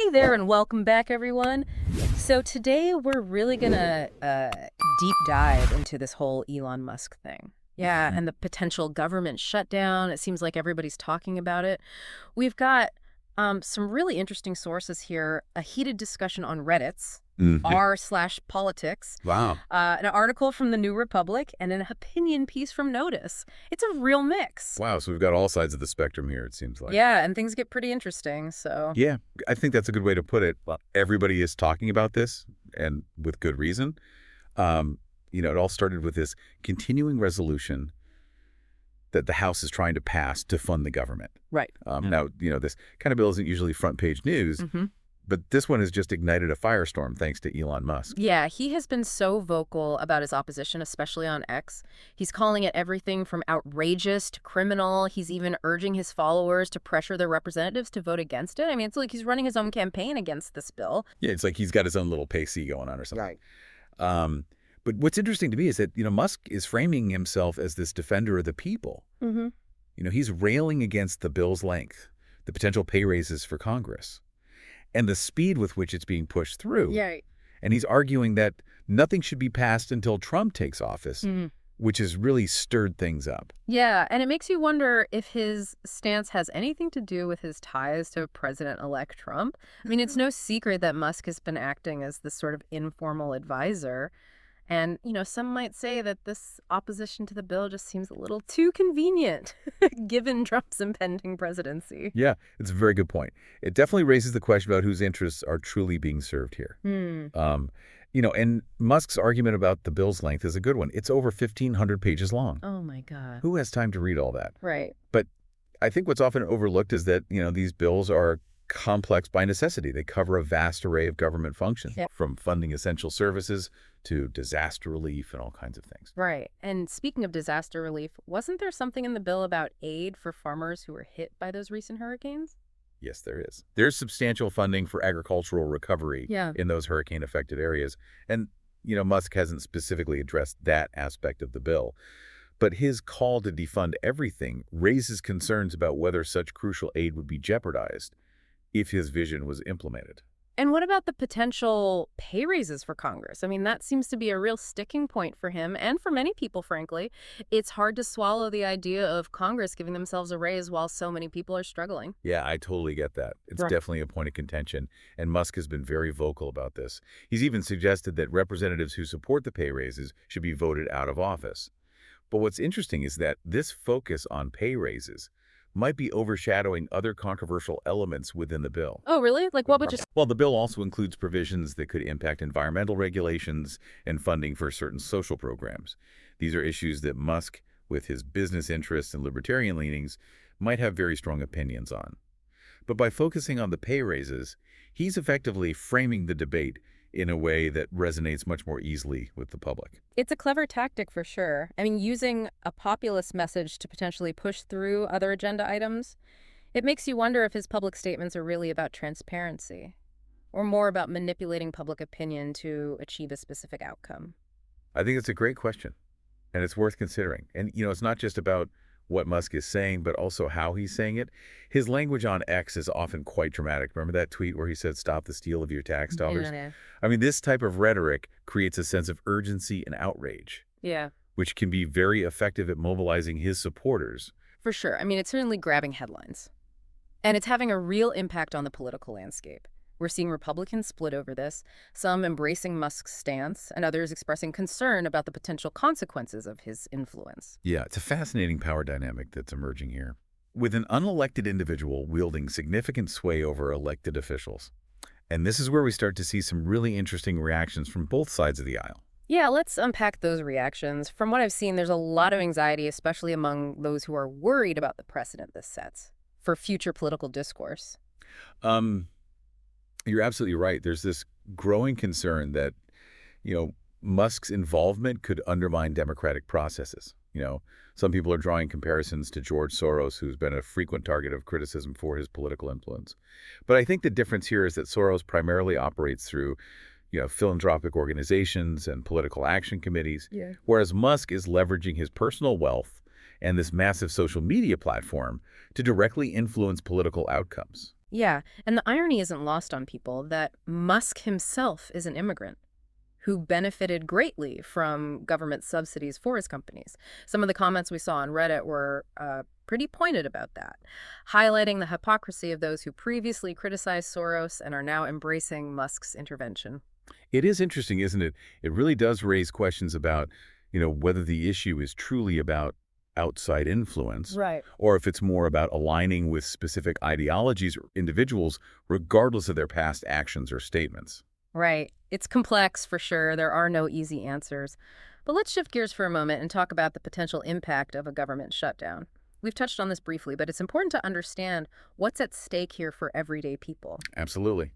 Hey there and welcome back, everyone. So today we're really gonna deep dive into this whole Elon Musk thing. Yeah, Mhm. and the potential government shutdown. It seems like everybody's talking about it. We've got some really interesting sources here, a heated discussion on Reddit's Mhm. r/politics, Wow. an article from the New Republic, and an opinion piece from Notice. It's a real mix. Wow, so we've got all sides of the spectrum here, it seems like. Yeah, and things get pretty interesting, so. Yeah, I think that's a good way to put it. Well, everybody is talking about this, and with good reason. Um, it all started with this continuing resolution that the House is trying to pass to fund the government. Right. Now, this kind of bill isn't usually front page news, Mm-hmm. but this one has just ignited a firestorm thanks to Elon Musk. Yeah, he has been so vocal about his opposition, especially on X. He's calling it everything from outrageous to criminal. He's even urging his followers to pressure their representatives to vote against it. I mean, it's like he's running his own campaign against this bill. Yeah, it's like he's got his own little pacey going on or something. Right. Um, but what's interesting to me is that, Musk is framing himself as this defender of the people. Mm-hmm. He's railing against the bill's length, the potential pay raises for Congress, and the speed with which it's being pushed through. Yeah. And he's arguing that nothing should be passed until Trump takes office, Mm. which has really stirred things up. Yeah, and it makes you wonder if his stance has anything to do with his ties to President-elect Trump. I mean, it's no secret that Musk has been acting as this sort of informal advisor. And, some might say that this opposition to the bill just seems a little too convenient, given Trump's impending presidency. Yeah, it's a very good point. It definitely raises the question about whose interests are truly being served here. Hmm. And Musk's argument about the bill's length is a good one. It's over 1,500 pages long. Oh, my God. Who has time to read all that? Right. But I think what's often overlooked is that, these bills are complex by necessity. They cover a vast array of government functions, Yeah. from funding essential services to disaster relief and all kinds of things. Right. And speaking of disaster relief, wasn't there something in the bill about aid for farmers who were hit by those recent hurricanes? Yes, there is. There's substantial funding for agricultural recovery Yeah. in those hurricane-affected areas. And, Musk hasn't specifically addressed that aspect of the bill. But his call to defund everything raises concerns about whether such crucial aid would be jeopardized if his vision was implemented. And what about the potential pay raises for Congress? I mean, that seems to be a real sticking point for him and for many people, frankly. It's hard to swallow the idea of Congress giving themselves a raise while so many people are struggling. Yeah, I totally get that. It's Right. definitely a point of contention, and Musk has been very vocal about this. He's even suggested that representatives who support the pay raises should be voted out of office. But what's interesting is that this focus on pay raises might be overshadowing other controversial elements within the bill. Oh, really? Like, what would you... Well, the bill also includes provisions that could impact environmental regulations and funding for certain social programs. These are issues that Musk, with his business interests and libertarian leanings, might have very strong opinions on. But by focusing on the pay raises, he's effectively framing the debate in a way that resonates much more easily with the public. It's a clever tactic for sure. I mean, using a populist message to potentially push through other agenda items, it makes you wonder if his public statements are really about transparency or more about manipulating public opinion to achieve a specific outcome. I think it's a great question, and it's worth considering. And, it's not just about what Musk is saying, but also how he's saying it. His language on X is often quite dramatic. Remember that tweet where he said, "Stop the steal of your tax dollars"? Yeah. I mean, this type of rhetoric creates a sense of urgency and outrage, Yeah, which can be very effective at mobilizing his supporters. for sure. I mean, it's certainly grabbing headlines. And it's having a real impact on the political landscape. We're seeing Republicans split over this, some embracing Musk's stance and others expressing concern about the potential consequences of his influence. Yeah, it's a fascinating power dynamic that's emerging here, with an unelected individual wielding significant sway over elected officials. And this is where we start to see some really interesting reactions from both sides of the aisle. Yeah, let's unpack those reactions. From what I've seen, there's a lot of anxiety, especially among those who are worried about the precedent this sets for future political discourse. Um, You're absolutely right. There's this growing concern that, Musk's involvement could undermine democratic processes. Some people are drawing comparisons to George Soros, who's been a frequent target of criticism for his political influence. But I think the difference here is that Soros primarily operates through, philanthropic organizations and political action committees, Yeah. whereas Musk is leveraging his personal wealth and this massive social media platform to directly influence political outcomes. Yeah, and the irony isn't lost on people that Musk himself is an immigrant who benefited greatly from government subsidies for his companies. Some of the comments we saw on Reddit were pretty pointed about that, highlighting the hypocrisy of those who previously criticized Soros and are now embracing Musk's intervention. It is interesting, isn't it? It really does raise questions about, whether the issue is truly about outside influence Right. or if it's more about aligning with specific ideologies or individuals, regardless of their past actions or statements. Right. It's complex for sure. There are no easy answers. But let's shift gears for a moment and talk about the potential impact of a government shutdown. We've touched on this briefly, but it's important to understand what's at stake here for everyday people. Absolutely.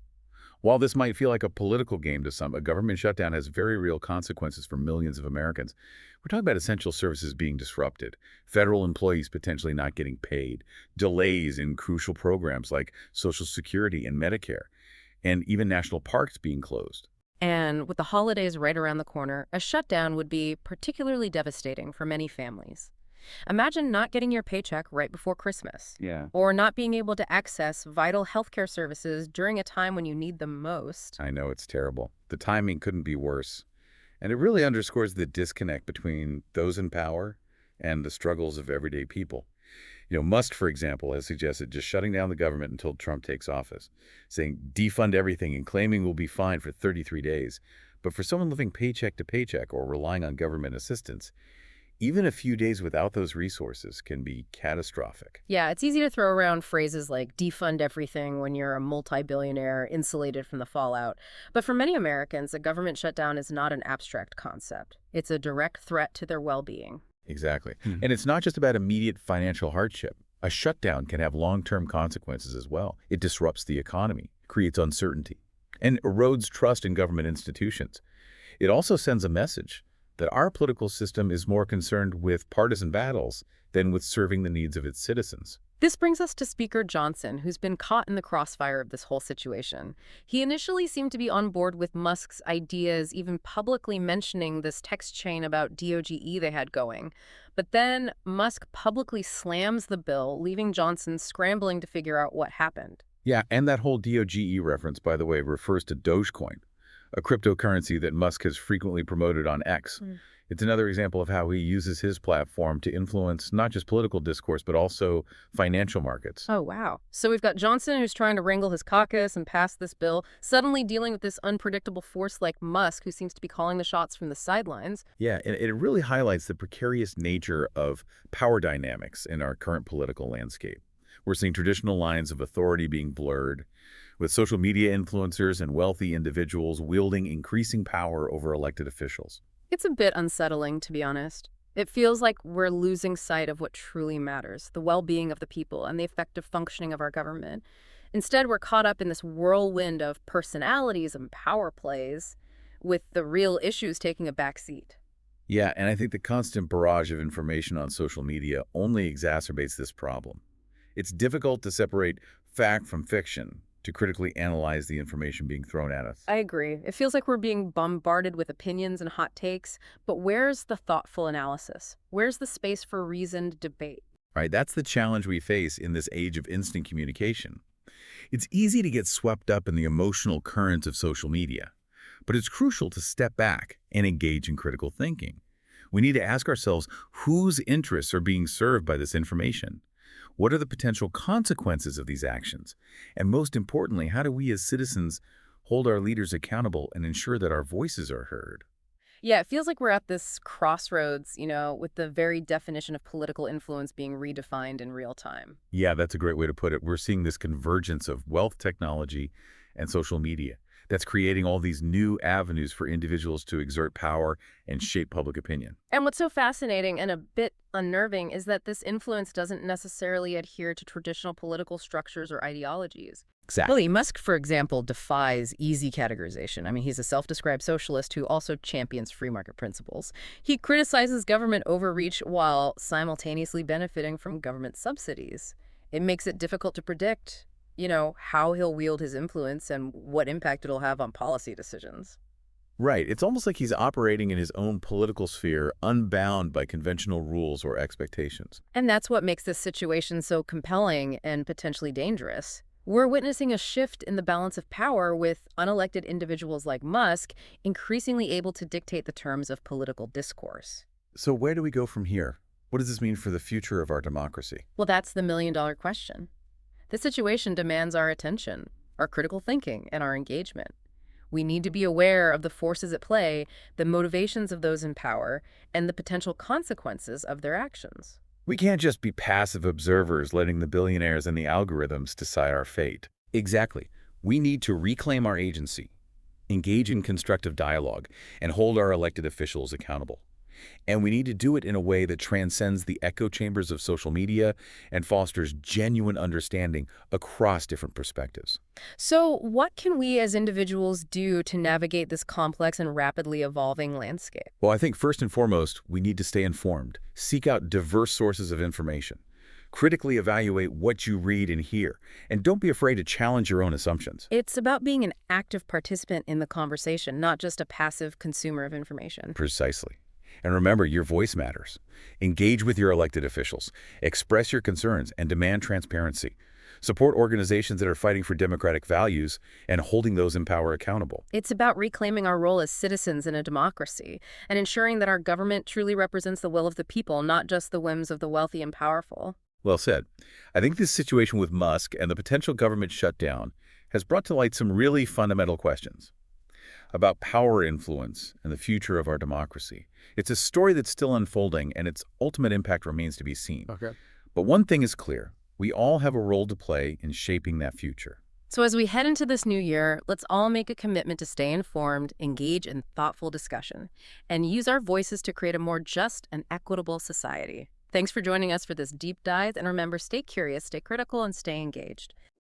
While this might feel like a political game to some, a government shutdown has very real consequences for millions of Americans. We're talking about essential services being disrupted, federal employees potentially not getting paid, delays in crucial programs like Social Security and Medicare, and even national parks being closed. And with the holidays right around the corner, a shutdown would be particularly devastating for many families. Imagine not getting your paycheck right before Christmas, Yeah. or not being able to access vital healthcare services during a time when you need them most. I know it's terrible. The timing couldn't be worse. And it really underscores the disconnect between those in power and the struggles of everyday people. Musk, for example, has suggested just shutting down the government until Trump takes office, saying defund everything and claiming we'll be fine for 33 days. But for someone living paycheck to paycheck or relying on government assistance, even a few days without those resources can be catastrophic. Yeah, it's easy to throw around phrases like defund everything when you're a multi-billionaire insulated from the fallout. But for many Americans, a government shutdown is not an abstract concept. It's a direct threat to their well-being. Exactly. And it's not just about immediate financial hardship. A shutdown can have long-term consequences as well. It disrupts the economy, creates uncertainty, and erodes trust in government institutions. It also sends a message that our political system is more concerned with partisan battles than with serving the needs of its citizens. This brings us to Speaker Johnson, who's been caught in the crossfire of this whole situation. He initially seemed to be on board with Musk's ideas, even publicly mentioning this text chain about DOGE they had going. But then Musk publicly slams the bill, leaving Johnson scrambling to figure out what happened. Yeah, and that whole DOGE reference, by the way, refers to Dogecoin, a cryptocurrency that Musk has frequently promoted on X. It's another example of how he uses his platform to influence not just political discourse, but also financial markets. Oh, wow. So we've got Johnson, who's trying to wrangle his caucus and pass this bill, suddenly dealing with this unpredictable force like Musk, who seems to be calling the shots from the sidelines. Yeah, and it really highlights the precarious nature of power dynamics in our current political landscape. We're seeing traditional lines of authority being blurred, with social media influencers and wealthy individuals wielding increasing power over elected officials. It's a bit unsettling, to be honest. It feels like we're losing sight of what truly matters, the well-being of the people and the effective functioning of our government. Instead, we're caught up in this whirlwind of personalities and power plays, with the real issues taking a back seat. Yeah, and I think the constant barrage of information on social media only exacerbates this problem. It's difficult to separate fact from fiction, to critically analyze the information being thrown at us. I agree. It feels like we're being bombarded with opinions and hot takes, but where's the thoughtful analysis? Where's the space for reasoned debate? Right, that's the challenge we face in this age of instant communication. It's easy to get swept up in the emotional currents of social media, but it's crucial to step back and engage in critical thinking. We need to ask ourselves whose interests are being served by this information. What are the potential consequences of these actions? And most importantly, how do we as citizens hold our leaders accountable and ensure that our voices are heard? Yeah, it feels like we're at this crossroads, with the very definition of political influence being redefined in real time. Yeah, that's a great way to put it. We're seeing this convergence of wealth technology and social media that's creating all these new avenues for individuals to exert power and shape public opinion. And what's so fascinating and a bit unnerving is that this influence doesn't necessarily adhere to traditional political structures or ideologies. Exactly. Musk, for example, defies easy categorization. I mean, he's a self-described socialist who also champions free market principles. He criticizes government overreach while simultaneously benefiting from government subsidies. It makes it difficult to predict, how he'll wield his influence and what impact it'll have on policy decisions. Right. It's almost like he's operating in his own political sphere, unbound by conventional rules or expectations. And that's what makes this situation so compelling and potentially dangerous. We're witnessing a shift in the balance of power with unelected individuals like Musk increasingly able to dictate the terms of political discourse. So where do we go from here? What does this mean for the future of our democracy? Well, that's the million-dollar question. The situation demands our attention, our critical thinking, and our engagement. We need to be aware of the forces at play, the motivations of those in power, and the potential consequences of their actions. We can't just be passive observers letting the billionaires and the algorithms decide our fate. Exactly. We need to reclaim our agency, engage in constructive dialogue, and hold our elected officials accountable. And we need to do it in a way that transcends the echo chambers of social media and fosters genuine understanding across different perspectives. So, what can we as individuals do to navigate this complex and rapidly evolving landscape? Well, I think first and foremost, we need to stay informed, seek out diverse sources of information, critically evaluate what you read and hear, and don't be afraid to challenge your own assumptions. It's about being an active participant in the conversation, not just a passive consumer of information. Precisely. And remember, your voice matters. Engage with your elected officials, express your concerns, and demand transparency. Support organizations that are fighting for democratic values and holding those in power accountable. It's about reclaiming our role as citizens in a democracy and ensuring that our government truly represents the will of the people, not just the whims of the wealthy and powerful. Well said. I think this situation with Musk and the potential government shutdown has brought to light some really fundamental questions about power influence and the future of our democracy. It's a story that's still unfolding, and its ultimate impact remains to be seen. Okay. But one thing is clear. We all have a role to play in shaping that future. So as we head into this new year, let's all make a commitment to stay informed, engage in thoughtful discussion, and use our voices to create a more just and equitable society. Thanks for joining us for this deep dive, and remember, stay curious, stay critical, and stay engaged.